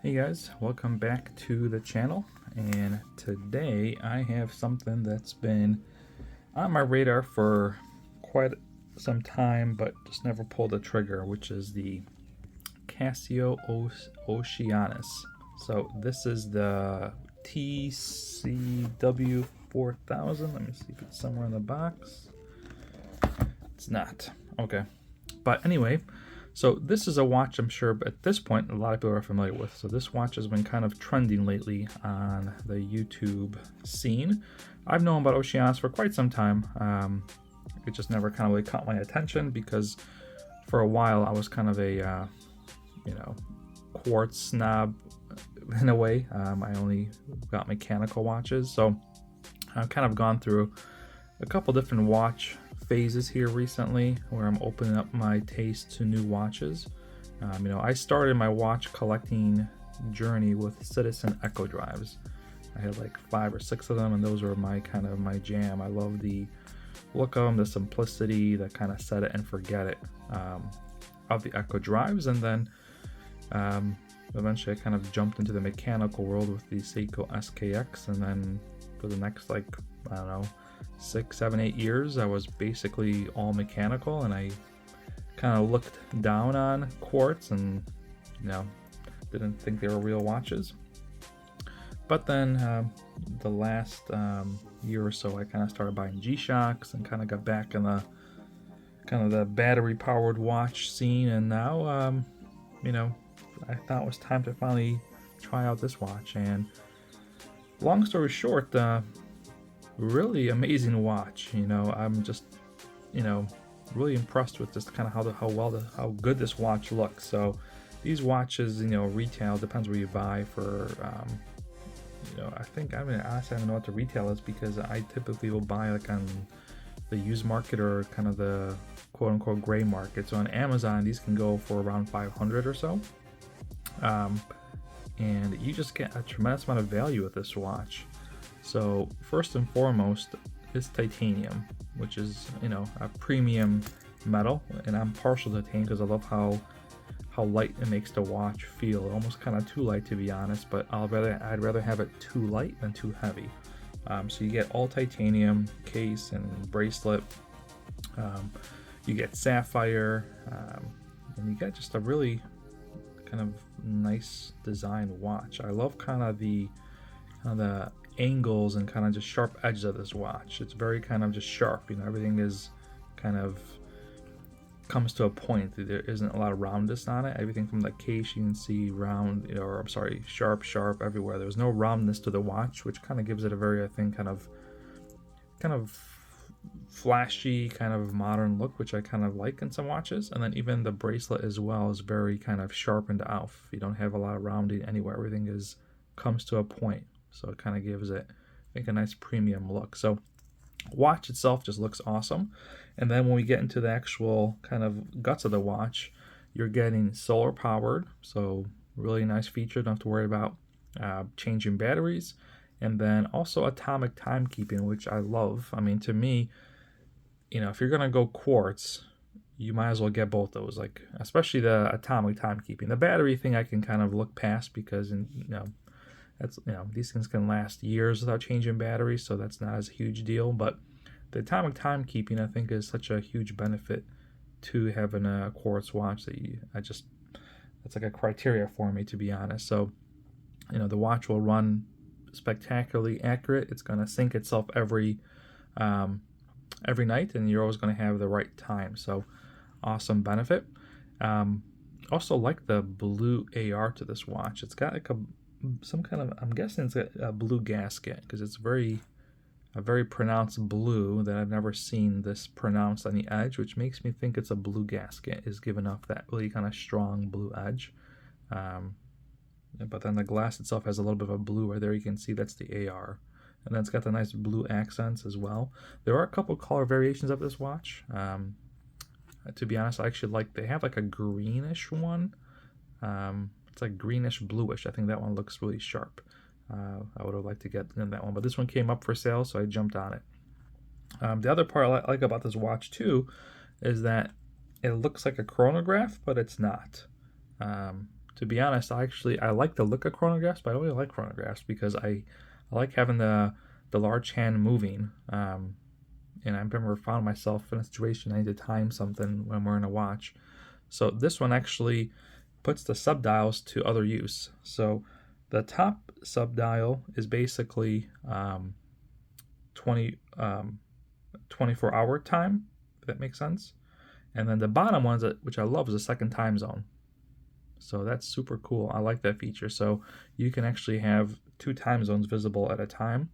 Hey guys, welcome back to the channel, and today I have something that's been on my radar for quite some time but just never pulled the trigger, which is the Casio Oceanus. So this is the TCW-4000. Let me see if it's somewhere in the box. It's not. Okay. But anyway, so this is a watch I'm sure at this point a lot of people are familiar with. So this watch has been kind of trending lately on the YouTube scene. I've known about Oceanus for quite some time. It just never kind of really caught my attention because for a while I was kind of a quartz snob in a way. I only got mechanical watches, so I've kind of gone through a couple different watch phases here recently where I'm opening up my taste to new watches. I started my watch collecting journey with Citizen Echo drives. I had like 5 or 6 of them, and those were my jam. I love the look of them, the simplicity, the kind of set it and forget it of the Echo drives. And then eventually I kind of jumped into the mechanical world with the Seiko SKX, and then for the next 6, 7, 8 years I was basically all mechanical, and I kind of looked down on quartz and didn't think they were real watches. But then the last year or so I kind of started buying G-Shocks and kind of got back in the the battery powered watch scene, and now I thought it was time to finally try out this watch. And long story short, really amazing watch. I'm just really impressed with just kind of how good this watch looks. So these watches retail, depends where you buy, for honestly I don't know what the retail is, because I typically will buy like on the used market or kind of the quote-unquote gray market. So on Amazon these can go for around 500 or so, and you just get a tremendous amount of value with this watch. So first and foremost is titanium, which is a premium metal, and I'm partial to titanium because I love how light it makes the watch feel. Almost kind of too light, to be honest, but I'd rather have it too light than too heavy. So you get all titanium case and bracelet. You get sapphire, and you get just a really kind of nice designed watch. I love kind of the angles and kind of just sharp edges of this watch. It's very kind of just sharp. Everything is kind of comes to a point. There isn't a lot of roundness on it. Everything from the case you can see round, sharp everywhere. There's no roundness to the watch, which kind of gives it a very, I think, kind of flashy, kind of modern look, which I kind of like in some watches. And then even the bracelet as well is very kind of sharpened out. You don't have a lot of rounding anywhere. Everything comes to a point. So it kind of gives it, I think, a nice premium look. So watch itself just looks awesome. And then when we get into the actual kind of guts of the watch, you're getting solar powered, so really nice feature. Don't have to worry about changing batteries. And then also atomic timekeeping, which I love. I mean, to me, if you're gonna go quartz, you might as well get both those, like especially the atomic timekeeping. The battery thing I can kind of look past because that's these things can last years without changing batteries, so that's not as a huge deal. But the atomic timekeeping, I think, is such a huge benefit to having a quartz watch that that's like a criteria for me, to be honest. So the watch will run spectacularly accurate. It's going to sync itself every night, and you're always going to have the right time. So awesome benefit. Also like the blue AR to this watch. It's got like some kind of, I'm guessing it's a blue gasket, because it's a very pronounced blue that I've never seen this pronounced on the edge, which makes me think it's a blue gasket is giving off that really kind of strong blue edge. But then the glass itself has a little bit of a blue right there. You can see that's the AR, and then it's got the nice blue accents as well. There are a couple color variations of this watch. To be honest, I actually they have like a greenish one. It's like greenish bluish. I think that one looks really sharp. I would have liked to get in that one, but this one came up for sale, so I jumped on it. The other part I like about this watch too is that it looks like a chronograph, but it's not. to be honest, I like the look of chronographs, but I don't really like chronographs because I like having the large hand moving. And I remember found myself in a situation I need to time something when I'm wearing a watch. So this one actually puts the subdials to other use. So the top subdial is basically 24-hour time, if that makes sense. And then the bottom ones, which I love, is a second time zone. So that's super cool. I like that feature. So you can actually have 2 time zones visible at a time.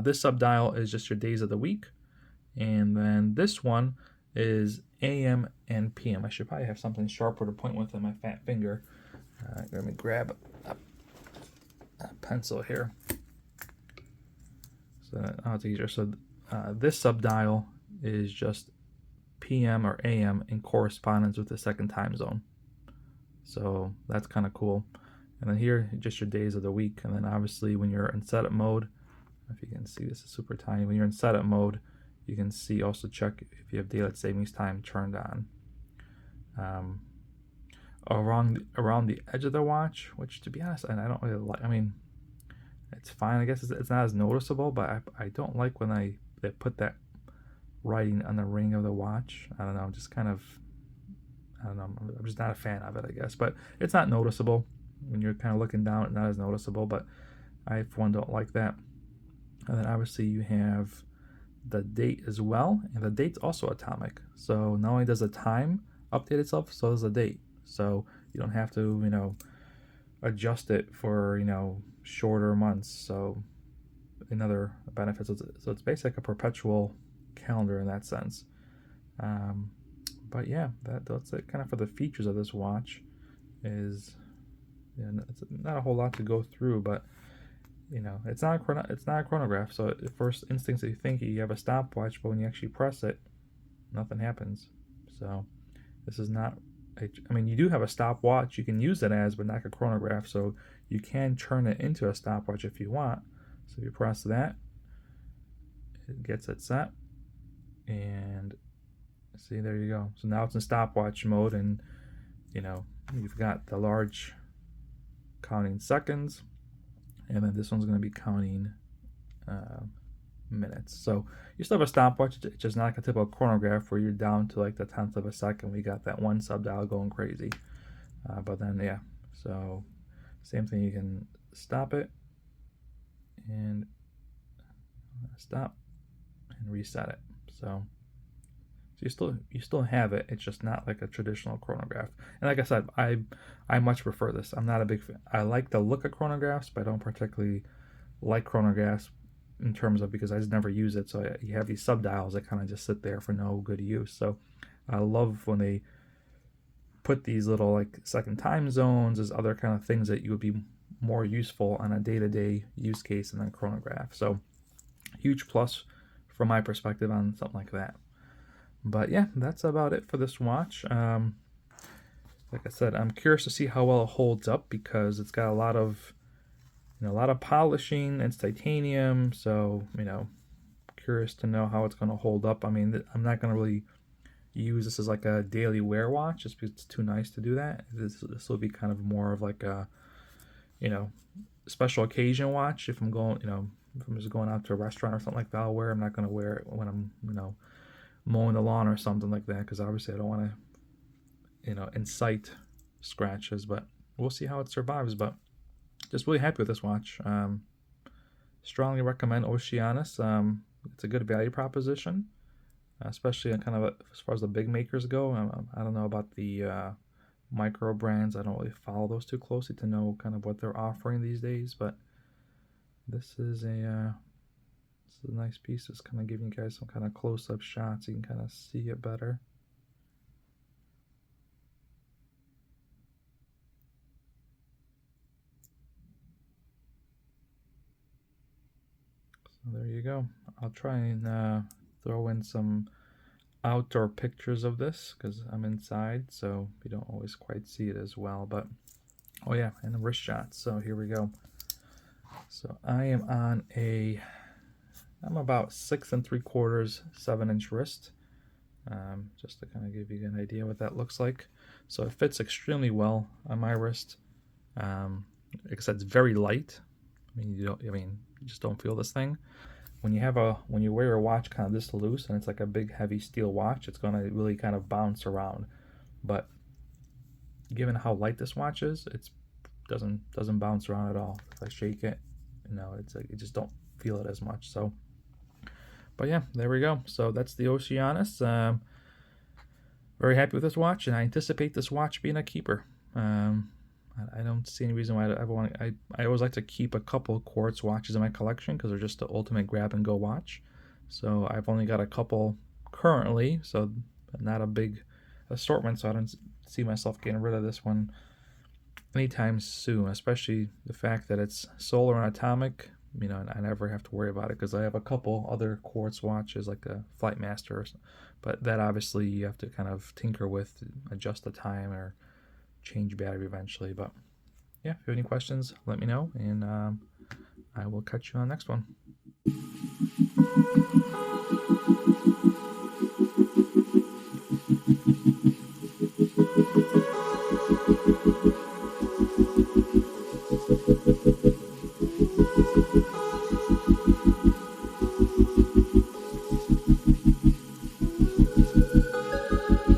This subdial is just your days of the week. And then this one is AM and PM. I should probably have something sharper to point with than my fat finger. Let me grab a pencil here. So it's easier. So this subdial is just PM or AM in correspondence with the second time zone. So that's kind of cool. And then here, just your days of the week. And then obviously when you're in setup mode, if you can see, this is super tiny. When you're in setup mode, you can see, also check if you have daylight savings time turned on. Around the edge of the watch, which to be honest, and I don't really like. I mean, it's fine. I guess it's not as noticeable, but I don't like when they put that writing on the ring of the watch. I don't know, just kind of, I don't know, I'm just not a fan of it, I guess. But it's not noticeable when you're kind of looking down. It's not as noticeable, but I, for one, don't like that. And then obviously you have the date as well, and the date's also atomic. So not only does the time update itself, so does the date. So you don't have to, you know, adjust it for, you know, shorter months. So another benefit. So it's basically like a perpetual calendar in that sense. But yeah, that's it kind of for the features of this watch. Is, you know, it's not a whole lot to go through, but you know, it's not a chronograph. So at first instincts that you think you have a stopwatch, but when you actually press it, nothing happens. So this is not. I mean, you do have a stopwatch you can use it as, but not a chronograph. So you can turn it into a stopwatch if you want. So if you press that, it gets it set, and see, there you go. So now it's in stopwatch mode, and you know, you've got the large counting seconds, and then this one's going to be counting minutes. So you still have a stopwatch. It's just not like a typical chronograph where you're down to like the 10th of a second. We got that one subdial going crazy. But then, yeah, so same thing. You can stop it and stop and reset it. So you still have it. It's just not like a traditional chronograph. And like I said, I much prefer this. I'm not a big fan. I like the look of chronographs, but I don't particularly like chronographs in terms of, because I just never use it. So you have these subdials that kind of just sit there for no good use. So I love when they put these little like second time zones as other kind of things that you would be more useful on a day-to-day use case than a chronograph. So huge plus from my perspective on something like that. But yeah, that's about it for this watch. Like I said, I'm curious to see how well it holds up, because it's got a lot of polishing. It's titanium, so you know, curious to know how it's going to hold up. I mean, I'm not going to really use this as like a daily wear watch, just because it's too nice to do that. This will be kind of more of like a, you know, special occasion watch. If I'm going, you know, if I'm just going out to a restaurant or something like that, I'll wear it. I'm not going to wear it when I'm, you know, mowing the lawn or something like that, because obviously I don't want to, you know, incite scratches. But we'll see how it survives. But just really happy with this watch. Strongly recommend Oceanus. It's a good value proposition, especially on kind of as far as the big makers go. I don't know about the micro brands. I don't really follow those too closely to know kind of what they're offering these days. But this is a nice piece. Just kind of giving you guys some kind of close-up shots. You can kind of see it better. So there you go. I'll try and throw in some outdoor pictures of this, because I'm inside, so you don't always quite see it as well. But oh yeah, and the wrist shots. So here we go. So I am on I'm about 6 3/4, 7-inch wrist. Just to kind of give you an idea what that looks like. So it fits extremely well on my wrist. Like I said, it's very light. I mean, you just don't feel this thing. When you wear a watch kind of this loose and it's like a big heavy steel watch, it's gonna really kind of bounce around. But given how light this watch is, it doesn't bounce around at all. If I shake it, it's like you just don't feel it as much. So, but yeah, there we go. So that's the Oceanus. Very happy with this watch, and I anticipate this watch being a keeper. I don't see any reason why I always like to keep a couple quartz watches in my collection because they're just the ultimate grab and go watch. So I've only got a couple currently, so not a big assortment. So I don't see myself getting rid of this one anytime soon. Especially the fact that it's solar and atomic. And I never have to worry about it because I have a couple other quartz watches like a Flightmaster, but that obviously you have to kind of tinker with, adjust the time or change battery eventually. But yeah, if you have any questions, let me know, and I will catch you on the next one.